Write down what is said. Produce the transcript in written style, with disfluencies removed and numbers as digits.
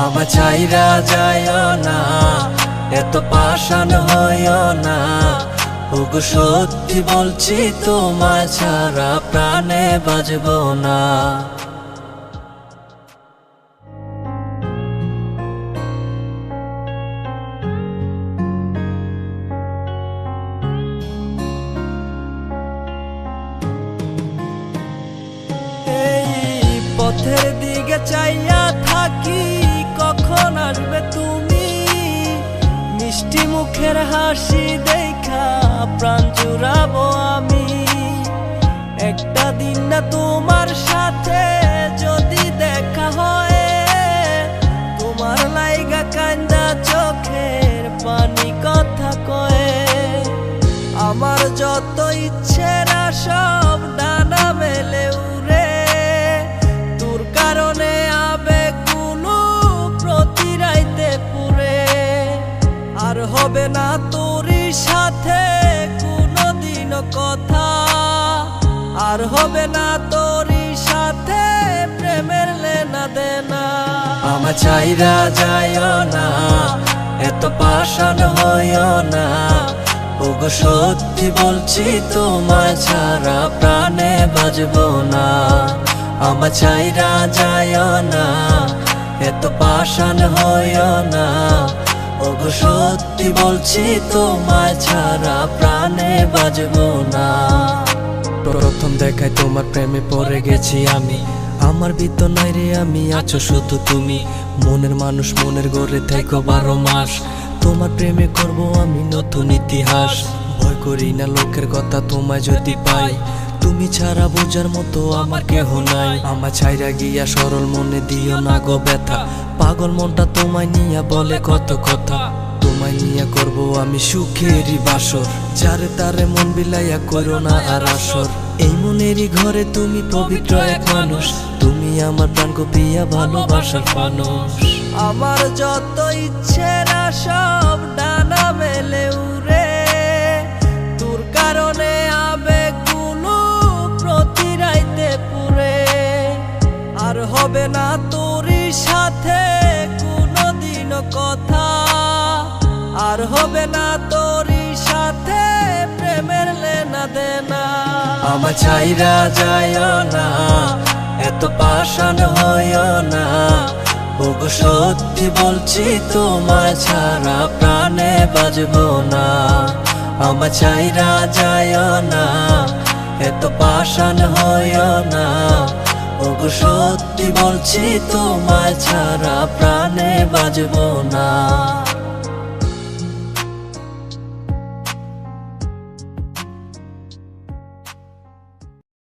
আমার ছাইরা যাইও না, এত পাষাণ হইও না। ওগো সত্যি বলছি, তোমায় ছাড়া প্রাণে বাঁচবো না। পথের দিকে চাইয়া থাকি, কখন আসবে তুমি? মিষ্টি মুখের হাসি দেখা প্রাণ জুড়াবো আমি। একটা দিন না তোমার সাথে যদি দেখা হয়, তোমার লাইগা কান্দা চোখের পানি কথা কয়ে। আমার যত ইচ্ছে না সব ডানা মেলে উড়ে, তোর কারণে আবেগগুলো প্রতি রাইতে পুরে। আর হবে না তোরই সাথে কোনোদিনও কথা, আর হবে না তোরই সাথে প্রেমের লেনা দেনা। আমার ছাইরা যাইও না, এত পাষাণ হইও না। ওগো সত্যি বলছি, তোমায় ছাড়া প্রাণে বাঁচবো না। আমার ছাইরা যাইও না, এত পাষাণ হইও না। ওগো সত্যি বলছি, তোমায় ছাড়া প্রাণে বাঁচবো না। প্রথম দেখায় তোমার প্রেমে পড়ে গেছি আমি। আমার ভিতর নাই রে আমি, আছো শুধু তুমি। মনের মানুষ মনের ঘরে থেকো 12 মাস। তোমার প্রেমে করব আমি নতুন ইতিহাস। ভয় করি না লোকের কথা, তোমায় যদি পাই। তুমি ছাড়া বোঝার মতো আমার কেহ নাই। আমার ছাইরা গিয়া সরল মনে দিও না গো ব্যথা। পাগল মনটা তোমায় নিয়া বলে কত কথা। তোমায় নিয়া করব আমি সুখেরই বাসর। যারে তারে মন বিলাইয়া করো না আর আসর। এই মনেরই ঘরে তুমি পবিত্র এক মানুষ। তুমি আমার প্রাণ গো প্রিয়া, ভালোবাসার মানুষ। আমার যত ইচ্ছে না সব ডানা মেলে উড়ে, তোর কারণে আবেগগুলো প্রতি রাইতে পুরে। আর হবে না তোরই সাথে কোনোদিনও কথা, আর হবে না তোরই সাথে প্রেমের লেনা দেনা। আমার ছাইরা যাইও না, এত পাষাণ হইও না। ওগো সত্যি বলছি, তোমায় ছাড়া প্রাণে বাঁচবো না। আমার ছাইরা যাইও না, এত পাষাণ হইও না। ওগো সত্যি বলছি, তোমায় ছাড়া প্রাণে বাঁচবো না।